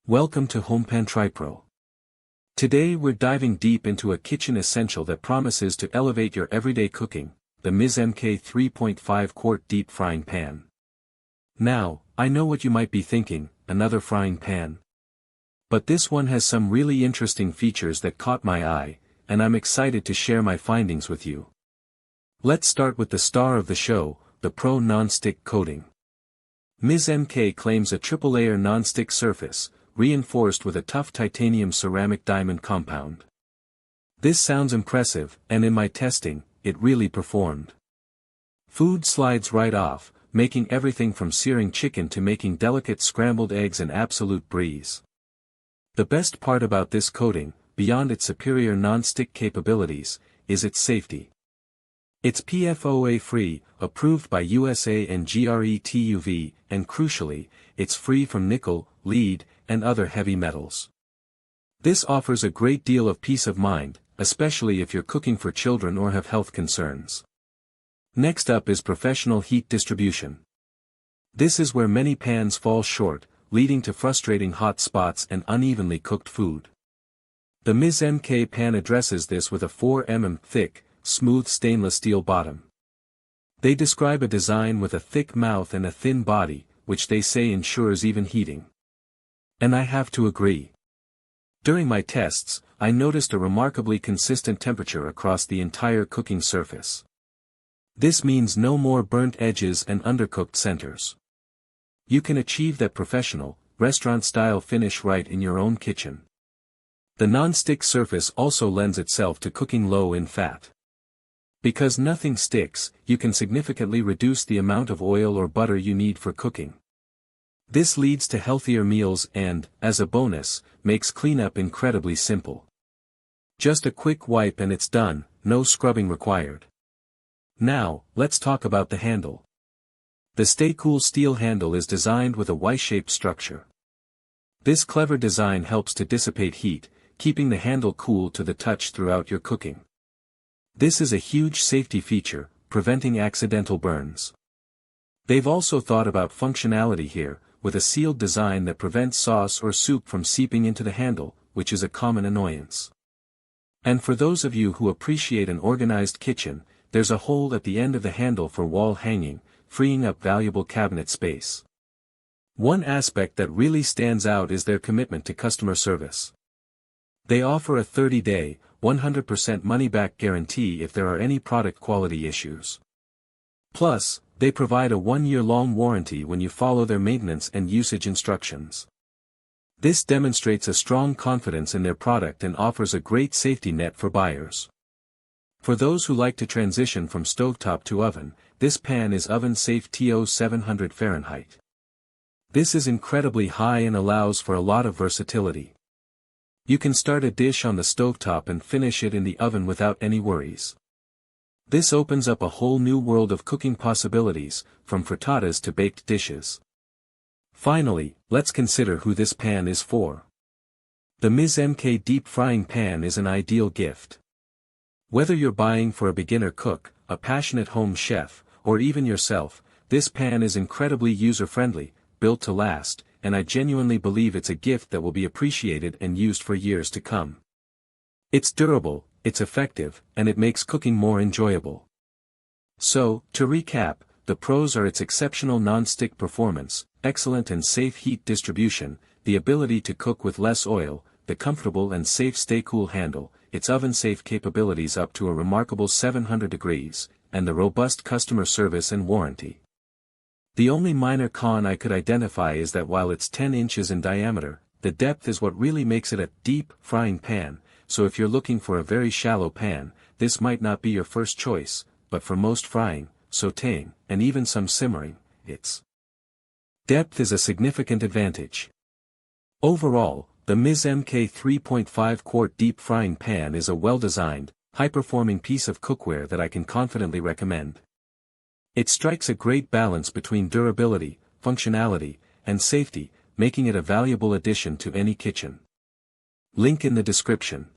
Welcome to HomePan Pro. Today we're diving deep into a kitchen essential that promises to elevate your everyday cooking, the MsMk 3.5 quart deep frying pan. Now, I know what you might be thinking, another frying pan. But this one has some really interesting features that caught my eye, and I'm excited to share my findings with you. Let's start with the star of the show, the PRO non-stick coating. MsMk claims a triple-layer non-stick surface, reinforced with a tough titanium ceramic diamond compound. This sounds impressive, and in my testing, it really performed. Food slides right off, making everything from searing chicken to making delicate scrambled eggs an absolute breeze. The best part about this coating, beyond its superior non-stick capabilities, is its safety. It's PFOA-free, approved by USA and GRETUV, and crucially, it's free from nickel, lead, and other heavy metals. This offers a great deal of peace of mind, especially if you're cooking for children or have health concerns. Next up is professional heat distribution. This is where many pans fall short, leading to frustrating hot spots and unevenly cooked food. The MsMk pan addresses this with a 4 mm thick, smooth stainless steel bottom. They describe a design with a thick mouth and a thin body, which they say ensures even heating. And I have to agree. During my tests, I noticed a remarkably consistent temperature across the entire cooking surface. This means no more burnt edges and undercooked centers. You can achieve that professional, restaurant-style finish right in your own kitchen. The non-stick surface also lends itself to cooking low in fat. Because nothing sticks, you can significantly reduce the amount of oil or butter you need for cooking. This leads to healthier meals and, as a bonus, makes cleanup incredibly simple. Just a quick wipe and it's done, no scrubbing required. Now, let's talk about the handle. The Stay Cool steel handle is designed with a Y-shaped structure. This clever design helps to dissipate heat, keeping the handle cool to the touch throughout your cooking. This is a huge safety feature, preventing accidental burns. They've also thought about functionality here, with a sealed design that prevents sauce or soup from seeping into the handle, which is a common annoyance. And for those of you who appreciate an organized kitchen, there's a hole at the end of the handle for wall hanging, freeing up valuable cabinet space. One aspect that really stands out is their commitment to customer service. They offer a 30-day, 100% money-back guarantee if there are any product quality issues. Plus, they provide a 1-year-long warranty when you follow their maintenance and usage instructions. This demonstrates a strong confidence in their product and offers a great safety net for buyers. For those who like to transition from stovetop to oven, this pan is oven-safe TO 700 Fahrenheit. This is incredibly high and allows for a lot of versatility. You can start a dish on the stovetop and finish it in the oven without any worries. This opens up a whole new world of cooking possibilities, from frittatas to baked dishes. Finally, let's consider who this pan is for. The MsMk deep frying pan is an ideal gift. Whether you're buying for a beginner cook, a passionate home chef, or even yourself, this pan is incredibly user-friendly, built to last, and I genuinely believe it's a gift that will be appreciated and used for years to come. It's durable, it's effective, and it makes cooking more enjoyable. So, to recap, the pros are its exceptional non-stick performance, excellent and safe heat distribution, the ability to cook with less oil, the comfortable and safe Stay Cool handle, its oven-safe capabilities up to a remarkable 700 degrees, and the robust customer service and warranty. The only minor con I could identify is that while it's 10 inches in diameter, the depth is what really makes it a deep frying pan, so if you're looking for a very shallow pan, this might not be your first choice, but for most frying, sauteing, and even some simmering, its depth is a significant advantage. Overall, the MsMk 3.5 quart deep frying pan is a well-designed, high-performing piece of cookware that I can confidently recommend. It strikes a great balance between durability, functionality, and safety, making it a valuable addition to any kitchen. Link in the description.